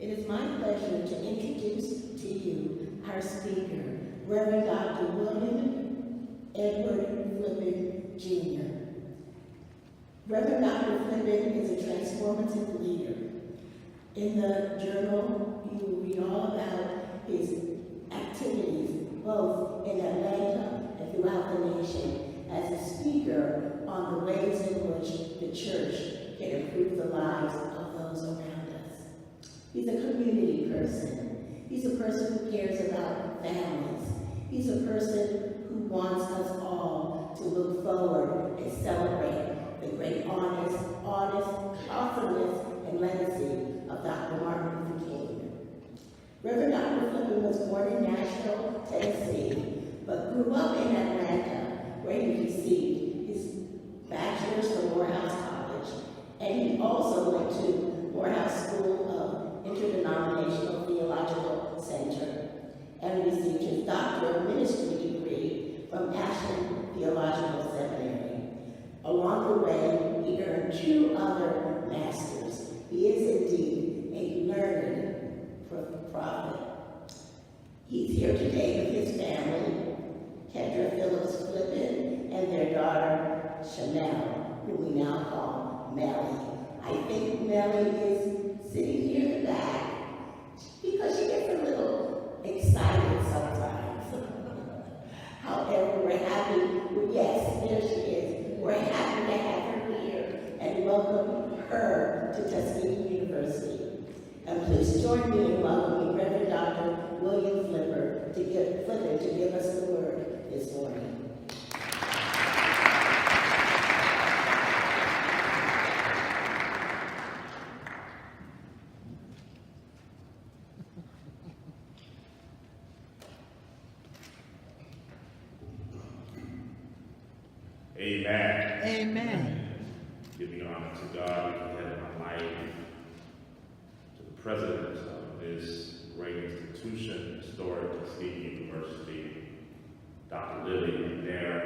It is my pleasure to introduce to you our speaker, Reverend Dr. William Edward Flippin, Jr. Reverend Dr. Flippin is a transformative leader. In the journal, you will read all about his activities, both in Atlanta and throughout the nation, as a speaker on the ways in which the church can improve the lives of those around us. He's a community person. He's a person who cares about families. He's a person who wants us all to look forward and celebrate the great awesomeness, and legacy of Dr. Martin Luther King. Reverend Dr. Flippin was born in Nashville, Tennessee, but grew up in Atlanta, where he received his bachelor's from Morehouse College, and he also went to Morehouse School of Interdenominational Theological Center, and received his Doctor of Ministry degree from Ashland Theological Seminary. Along the way, he earned 2 other masters. He is indeed a learned prophet. He's here today with his family, Kendra Phillips Flippin, and their daughter, Chanel, who we now call Melly. I think Melly is sitting here in the back because she gets a little excited sometimes. However, we're happy, yes, there she is. We're happy to have her here and welcome her to Tuskegee University. And please join me in welcoming Reverend Dr. William Flipper to give us the word this morning. Amen. Amen. Giving honor to God, the head of my life, to the president of this great institution, historic Tuskegee University, Dr. Lilly, and there,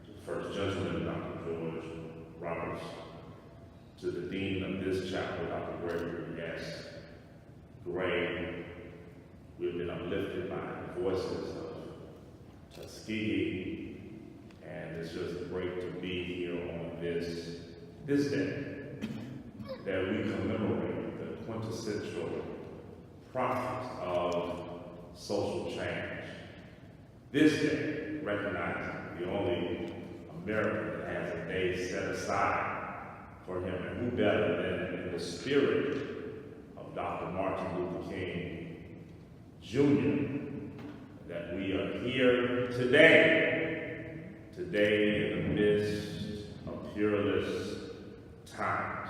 to the first gentleman, Dr. George Roberts, to the dean of this chapel, Dr. Gregory S. Gray. We've been uplifted by the voices of Tuskegee. And it's just great to be here on this day that we commemorate the quintessential prophet of social change. This day, recognizing the only American that has a day set aside for him, and who better than in the spirit of Dr. Martin Luther King, Jr., that we are here today in the midst of peerless times.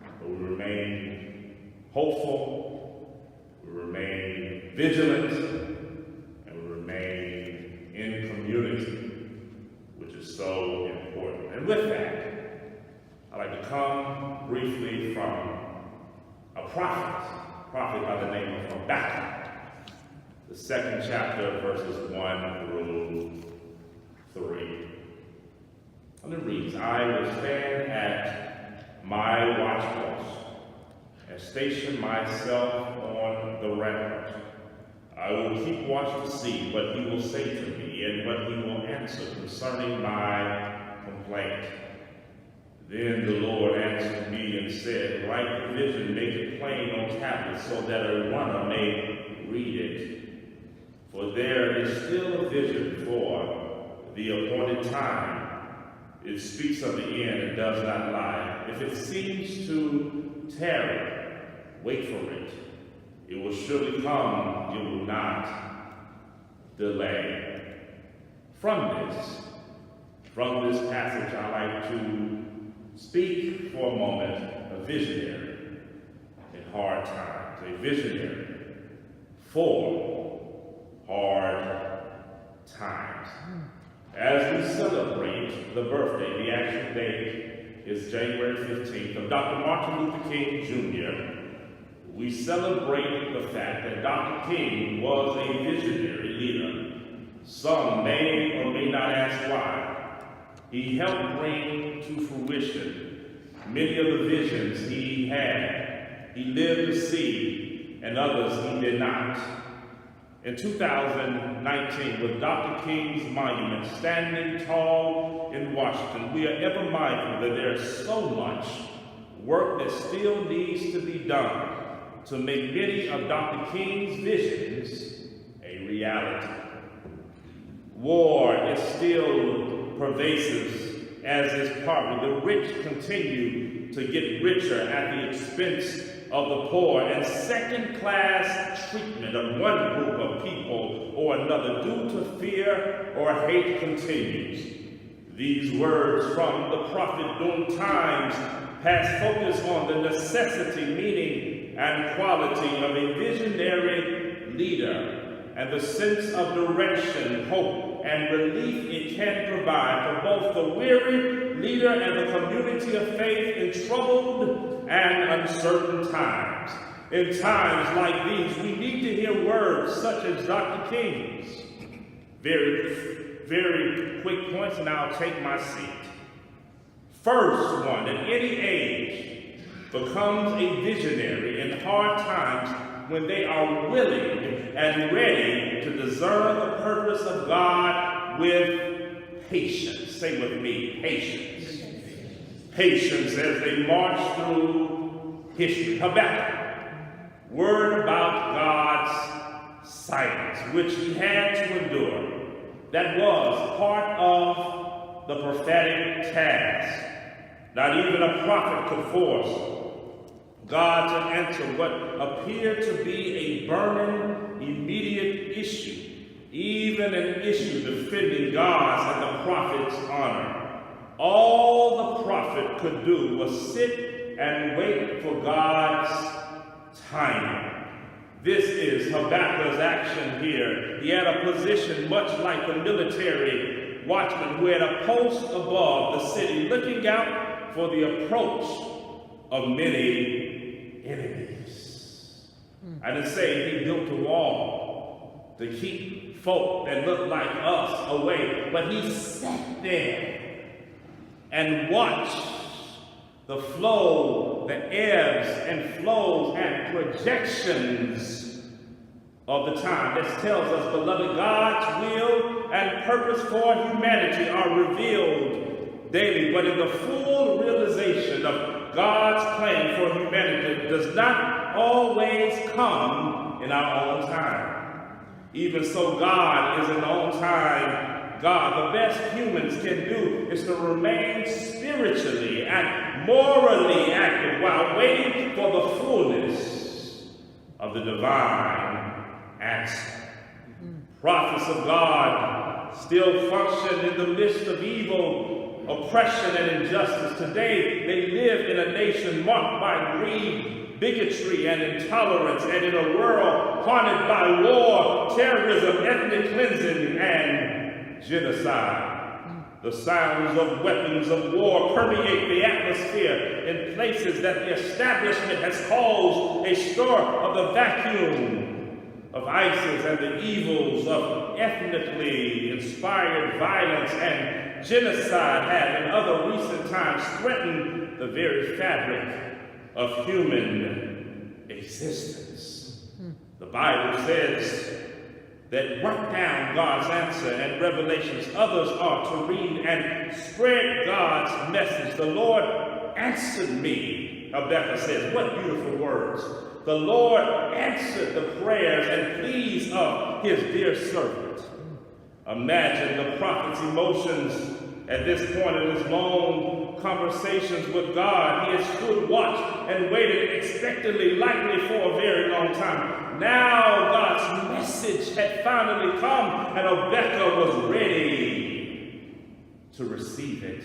But we remain hopeful, we remain vigilant, and we remain in community, which is so important. And with that, I'd like to come briefly from a prophet by the name of Habakkuk, the 2nd chapter, verses 1 through 3. And it reads, I will stand at my watchpost and station myself on the rampart. I will keep watch to see what he will say to me and what he will answer concerning my complaint. Then the Lord answered me and said, write the vision, make it plain on tablets, so that a runner may read it. For there is still a vision for the appointed time. It speaks of the end and does not lie. If it seems to tarry, wait for it. It will surely come, it will not delay. From this passage, I like to speak for a moment a visionary in hard times, a visionary for hard times. As we celebrate the birthday, the actual date is January 15th of Dr. Martin Luther King, Jr., we celebrate the fact that Dr. King was a visionary leader. Some may or may not ask why. He helped bring to fruition many of the visions he had. he lived to see, and others he did not. In 2019, with Dr. King's monument standing tall in Washington, we are ever mindful that there's so much work that still needs to be done to make many of Dr. King's visions a reality. War is still pervasive, as is poverty. The rich continue to get richer at the expense of the poor, and second-class treatment of one group of people or another due to fear or hate continues. These words from the prophet during times past focus on the necessity, meaning, and quality of a visionary leader and the sense of direction, hope, and relief it can provide for both the weary leader and the community of faith in troubled and uncertain times. In times like these, we need to hear words such as Dr. King's. Very quick points, and I'll take my seat. First one, at any age, becomes a visionary in hard times when they are willing and ready to discern the purpose of God with patience. Say with me, patience. Patience as they march through history. Habakkuk, word about God's silence, which he had to endure. That was part of the prophetic task. Not even a prophet could force God to answer what appeared to be a burning, immediate issue, even an issue defending God's and the prophet's honor. All the prophet could do was sit and wait for God's timing. This is Habakkuk's action here. He had a position much like the military watchman who had a post above the city, looking out for the approach of many enemies. I didn't say he built a wall to keep folk that looked like us away, but he sat there and watched the flow, the ebbs and flows and projections of the time. This tells us, beloved, God's will and purpose for humanity are revealed daily, but in the full realization of God's plan for humanity does not always come in our own time. Even so, God is an on-time God. The best humans can do is to remain spiritually and morally active while waiting for the fullness of the divine answer. Prophets of God still function in the midst of evil, oppression, and injustice. Today, they live in a nation marked by greed, bigotry, and intolerance, and in a world haunted by war, terrorism, ethnic cleansing, and genocide. The sounds of weapons of war permeate the atmosphere in places that the establishment has caused a stir of the vacuum of ISIS and the evils of ethnically inspired violence and genocide have in other recent times threatened the very fabric of human existence. The Bible says that write down God's answer and revelations. Others are to read and spread God's message. The Lord answered me, Habakkuk says. What beautiful words. The Lord answered the prayers and pleas of his dear servant. Imagine the prophet's emotions at this point in his long conversations with God. He had stood watch and waited expectantly, likely for a very long time. Now God's message had finally come, and Habakkuk was ready to receive it.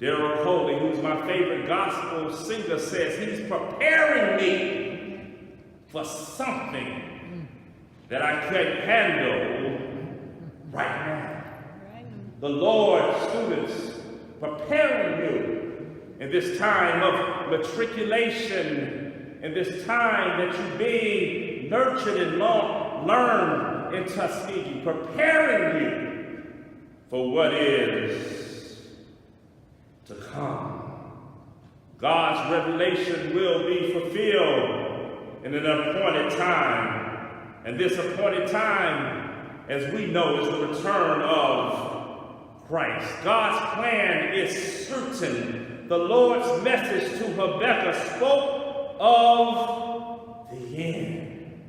Daryl Coley, who's my favorite gospel singer, says he's preparing me for something that I can't handle right now. The Lord, students, preparing you in this time of matriculation, in this time that you're being nurtured and learned in Tuskegee, preparing you for what is to come. God's revelation will be fulfilled in an appointed time. And this appointed time, as we know, is the return of Christ. God's plan is certain. The Lord's message to Habakkuk spoke of the end.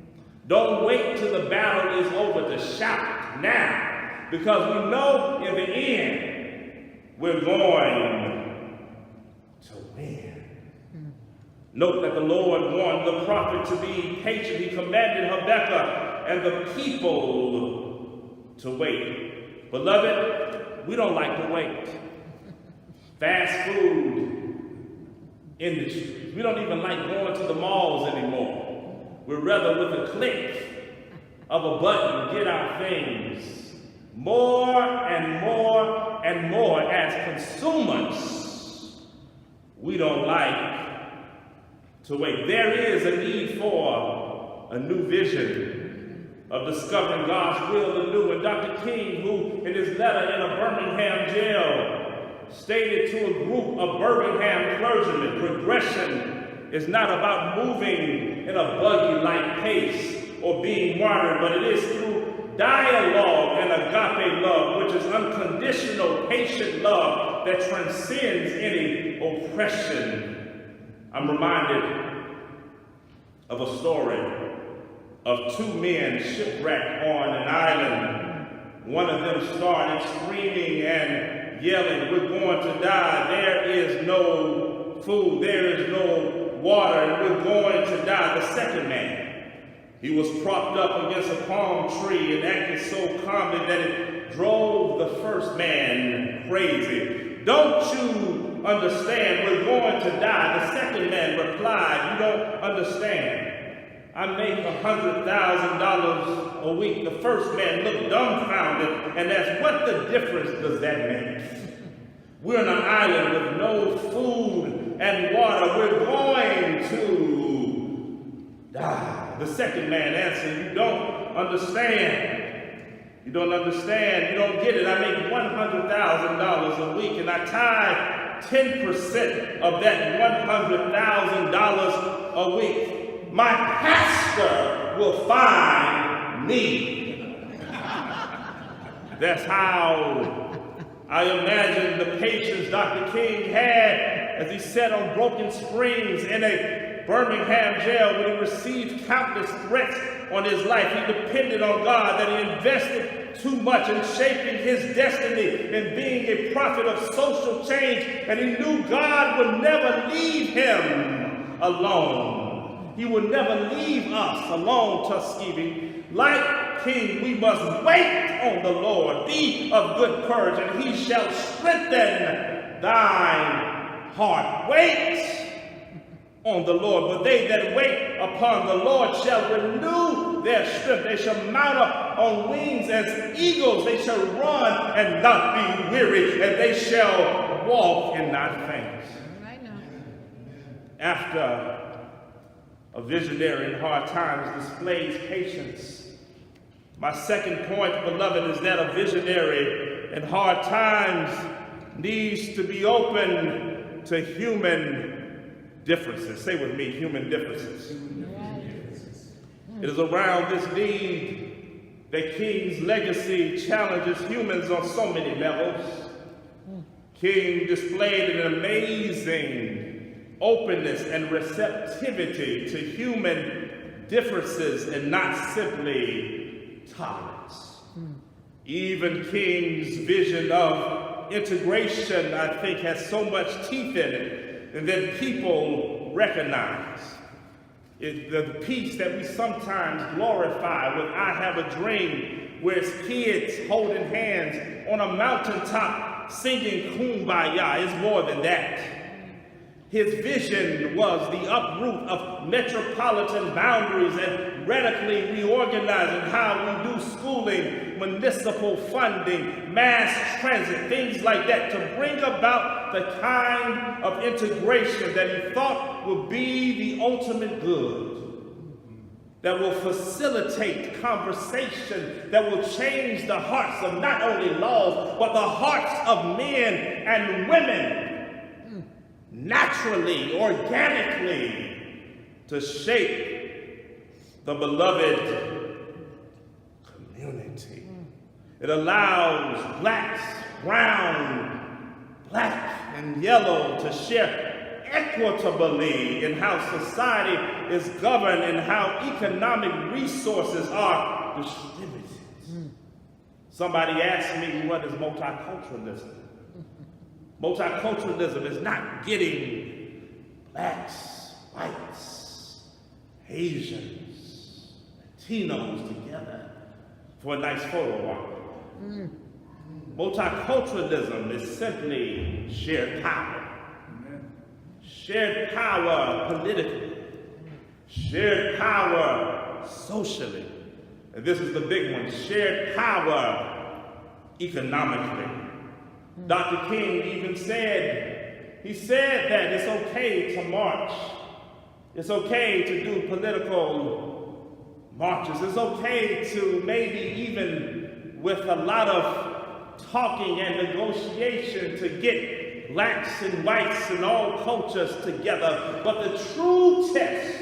Don't wait till the battle is over to shout now, because we know in the end we're going to win. Note that the Lord warned the prophet to be patient. He commanded Habakkuk and the people to wait. Beloved, we don't like to wait. Fast food industries. We don't even like going to the malls anymore. We're rather with a click of a button get our things. More and more and more as consumers, we don't like to wait. There is a need for a new vision of discovering God's will anew. And Dr. King, who in his letter in a Birmingham jail stated to a group of Birmingham clergymen, progression is not about moving in a buggy-like pace or being martyred, but it is through dialogue and agape love, which is unconditional, patient love that transcends any oppression. I'm reminded of a story of two men shipwrecked on an island. One of them started screaming and yelling, "We're going to die. There is no food. There is no water, and we're going to die." The second man, he was propped up against a palm tree and acted so calmly that it drove the first man crazy. "Don't you understand? We're going to die." The second man replied, "You don't understand. I make $100,000 a week." The first man looked dumbfounded and asked, "What the difference does that make? We're on an island with no food and water. We're going to die." The second man answered, "You don't understand. You don't understand. You don't get it. I make $100,000 a week, and I tie 10% of that $100,000 a week. My pastor will find me." That's how I imagine the patience Dr. King had as he sat on broken springs in a Birmingham jail when he received countless threats on his life. He depended on God, that he invested too much in shaping his destiny and being a prophet of social change, and he knew God would never leave him alone. He would never leave us alone, Tuskegee. Like King, we must wait on the Lord. Be of good courage, and he shall strengthen thine heart. Wait on the Lord, but they that wait upon the Lord shall renew their strength. They shall mount up on wings as eagles. They shall run and not be weary, and they shall walk and not faint. Right now. After a visionary in hard times displays patience, my second point, beloved, is that a visionary in hard times needs to be open to human differences. Say with me, human differences. It is around this need that King's legacy challenges humans on so many levels. King displayed an amazing openness and receptivity to human differences and not simply tolerance. Even King's vision of integration, I think, has so much teeth in it and that people recognize. The peace that we sometimes glorify with "I Have a Dream," where it's kids holding hands on a mountaintop singing Kumbaya, is more than that. His vision was the uproot of metropolitan boundaries and radically reorganizing how we do schooling, municipal funding, mass transit, things like that, to bring about the kind of integration that he thought would be the ultimate good, that will facilitate conversation, that will change the hearts of not only laws, but the hearts of men and women. naturally, organically, to shape the beloved community. It allows blacks, brown, black, and yellow to share equitably in how society is governed and how economic resources are distributed. Somebody asked me, what is multiculturalism? Multiculturalism is not getting blacks, whites, Asians, Latinos together for a nice photo op. Multiculturalism is simply shared power. Shared power politically, shared power socially, and this is the big one, shared power economically. Dr. King even said that it's okay to march. It's okay to do political marches. It's okay to maybe even with a lot of talking and negotiation to get blacks and whites and all cultures together. But the true test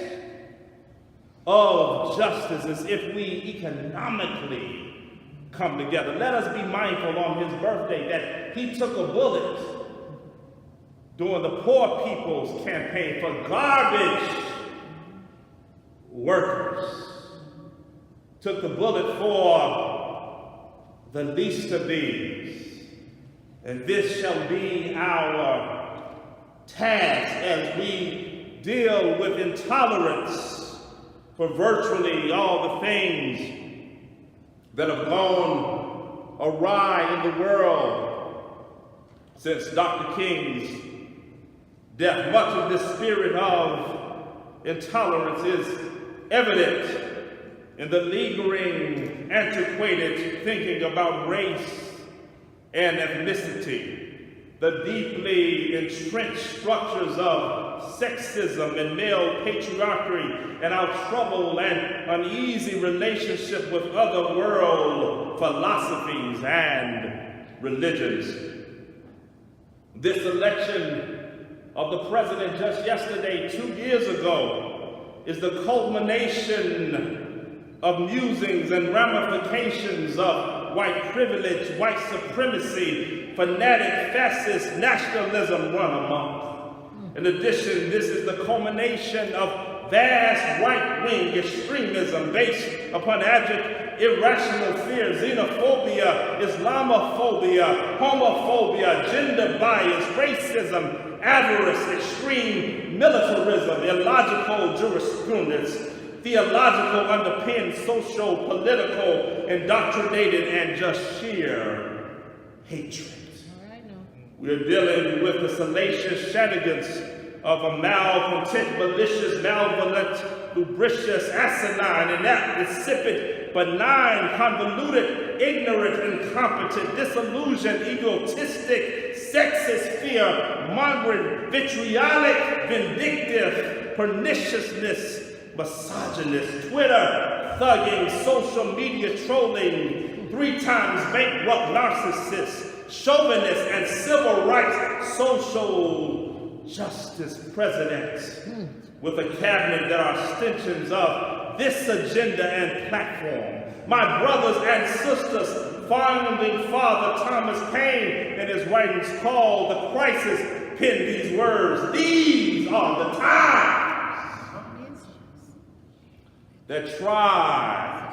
of justice is if we economically come together. Let us be mindful on his birthday that he took a bullet during the Poor People's Campaign for garbage workers. Took the bullet for the least of these. And this shall be our task as we deal with intolerance for virtually all the things that have gone awry in the world since Dr. King's death. Much of this spirit of intolerance is evident in the lingering, antiquated thinking about race and ethnicity, the deeply entrenched structures of sexism and male patriarchy, and our troubled and uneasy relationship with other world philosophies and religions. This election of the president just yesterday, 2 years ago, is the culmination of musings and ramifications of white privilege, white supremacy, fanatic, fascist nationalism run amok. In addition, this is the culmination of vast right-wing extremism based upon abject, irrational fear, xenophobia, Islamophobia, homophobia, gender bias, racism, avarice, extreme militarism, illogical jurisprudence, theological underpinned, social, political, indoctrinated, and just sheer hatred. We're dealing with the salacious shenanigans of a malcontent, malicious, malevolent, lubricious, asinine, inept, insipid, benign, convoluted, ignorant, incompetent, disillusioned, egotistic, sexist, fear-mongering, vitriolic, vindictive, perniciousness, misogynist, Twitter, thugging, social media trolling, 3 times bankrupt narcissist, chauvinist, and civil rights social justice president with a cabinet that are extensions of this agenda and platform. My brothers and sisters, founding father Thomas Paine in his writings called The Crisis penned these words: these are the times that try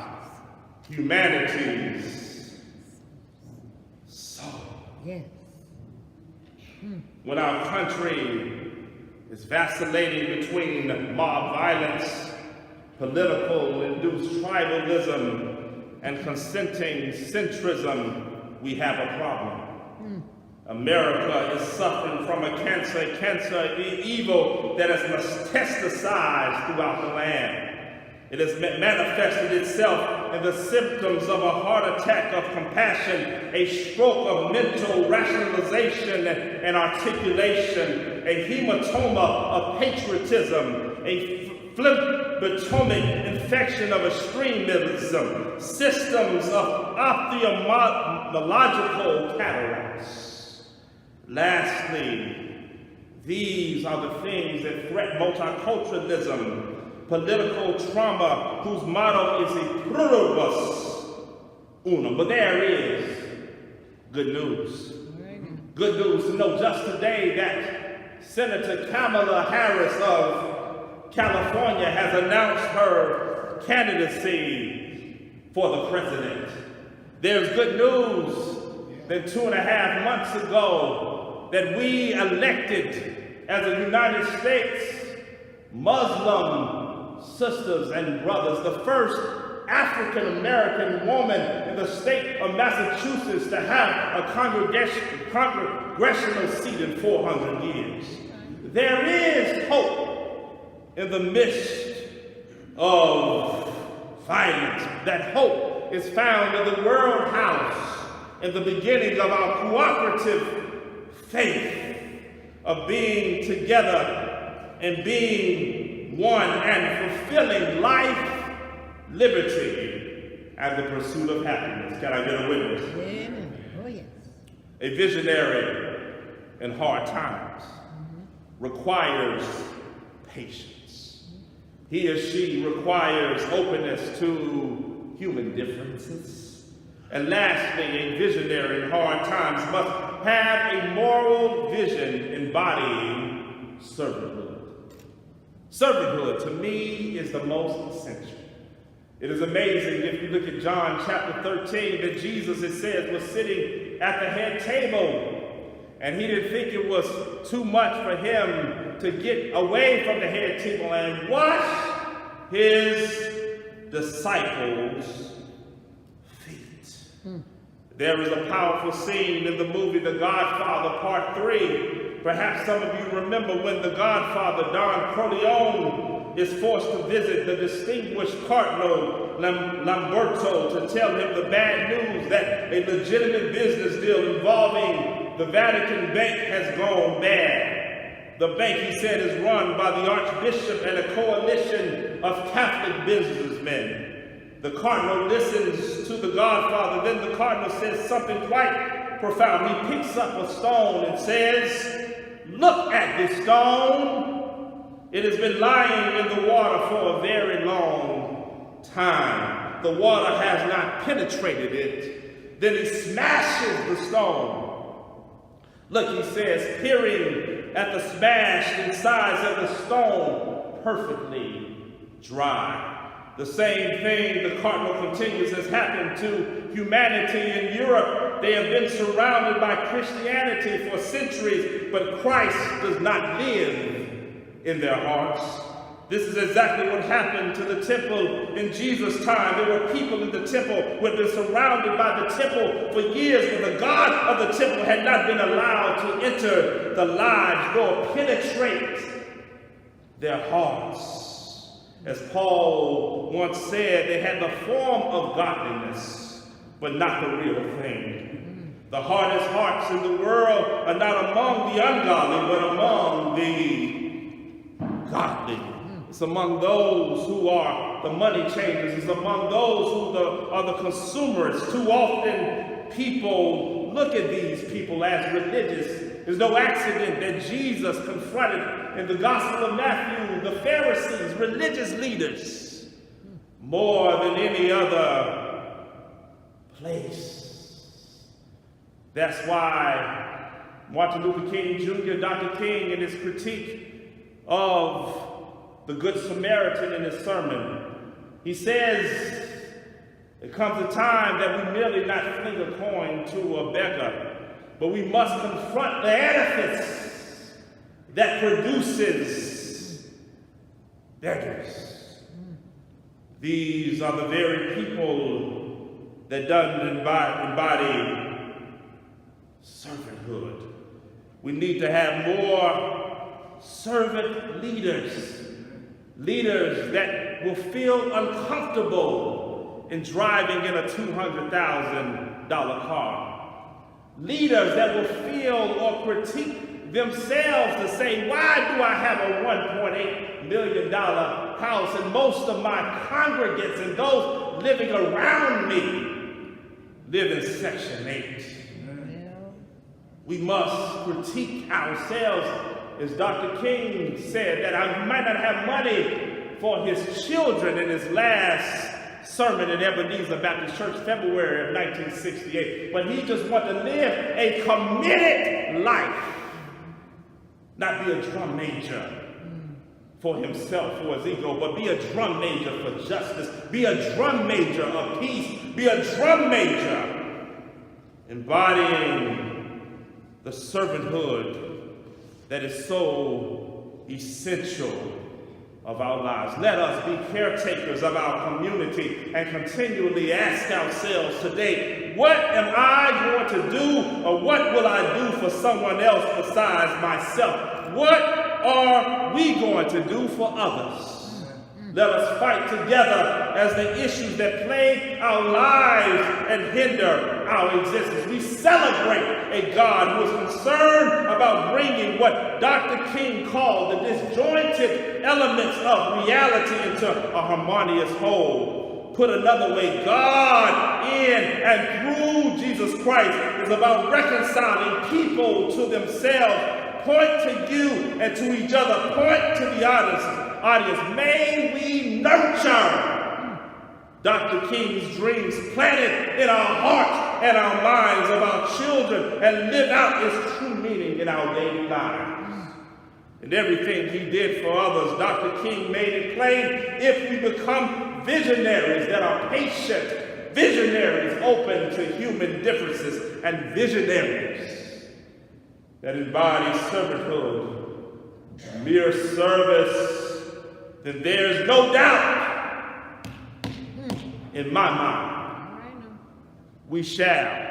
humanity's soul. Yes. When our country is vacillating between mob violence, political induced tribalism, and consenting centrism, we have a problem. America is suffering from a cancer evil that has metastasized throughout the land. It has manifested itself in the symptoms of a heart attack of compassion, a stroke of mental rationalization and articulation, a hematoma of patriotism, a phlebotomic infection of extremism, systems of ophthalmological cataracts. Lastly, These are the things that threat multiculturalism, political trauma, whose motto is a pluribus unum. But there is good news. Good news to know just today that Senator Kamala Harris of California has announced her candidacy for the president. There's good news that 2.5 months ago that we elected as a United States Muslim sisters and brothers, the first African-American woman in the state of Massachusetts to have a congressional seat in 400 years. There is hope in the midst of violence. That hope is found in the World House, in the beginning of our cooperative faith of being together and being one and fulfilling life, liberty, and the pursuit of happiness. Can I get a witness? Amen. Oh, yes. A visionary in hard times requires patience. He or she requires openness to human differences. And lastly, a visionary in hard times must have a moral vision embodying servanthood. Servanthood, to me, is the most essential. It is amazing if you look at John chapter 13 that Jesus, it says, was sitting at the head table, and he didn't think it was too much for him to get away from the head table and wash his disciples' feet. There is a powerful scene in the movie The Godfather Part 3. Perhaps some of you remember when the Godfather, Don Corleone, is forced to visit the distinguished Cardinal Lamberto to tell him the bad news that a legitimate business deal involving the Vatican Bank has gone bad. The bank, he said, is run by the Archbishop and a coalition of Catholic businessmen. The Cardinal listens to the Godfather, then the Cardinal says something quite profound. He picks up a stone and says, "Look at this stone. It has been lying in the water for a very long time. The water has not penetrated it." Then he smashes the stone. Look, he says, peering at the smashed insides of the stone, perfectly dry. The same thing, the Cardinal continues, has happened to humanity in Europe. They have been surrounded by Christianity for centuries, but Christ does not live in their hearts. This is exactly what happened to the temple in Jesus' time. There were people in the temple who had been surrounded by the temple for years, but the God of the temple had not been allowed to enter the lives nor penetrate their hearts. As Paul once said, they had the form of godliness, but not the real thing. The hardest hearts in the world are not among the ungodly, but among the godly. It's among those who are the money changers. It's among those who are the consumerists. Too often people look at these people as religious. There's no accident that Jesus confronted in the Gospel of Matthew the Pharisees, religious leaders, more than any other place. That's why Martin Luther King Jr., Dr. King, in his critique of the Good Samaritan in his sermon, he says, there comes a time that we merely not fling a coin to a beggar, but we must confront the edifice that produces beggars. These are the very people that don't embody servanthood. We need to have more servant leaders. Leaders that will feel uncomfortable in driving in a $200,000 car. Leaders that will feel or critique themselves to say, why do I have a $1.8 million house and most of my congregants and those living around me live in Section 8? We must critique ourselves as Dr. King said, that I might not have money for his children in his last sermon in Ebenezer Baptist Church, February of 1968. But he just wanted to live a committed life, not be a drum major for himself, for his ego, but be a drum major for justice, be a drum major of peace, be a drum major embodying the servanthood that is so essential of our lives. Let us be caretakers of our community and continually ask ourselves today, what am I going to do, or what will I do for someone else besides myself? What are we going to do for others? Let us fight together as the issues that plague our lives and hinder our existence. We celebrate a God who is concerned about bringing what Dr. King called the disjointed elements of reality into a harmonious whole. Put another way, God in and through Jesus Christ is about reconciling people to themselves. Point to you and to each other. Point to the audience. May we nurture Dr. King's dreams planted in our hearts and our minds of our children and live out its true meaning in our daily lives. And everything he did for others, Dr. King made it plain. If we become visionaries that are patient, visionaries open to human differences, and visionaries that embody servanthood, mere service, then there's no doubt in my mind we shall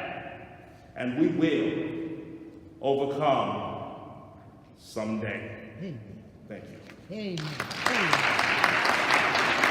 and we will overcome someday. Thank you. Amen. Amen.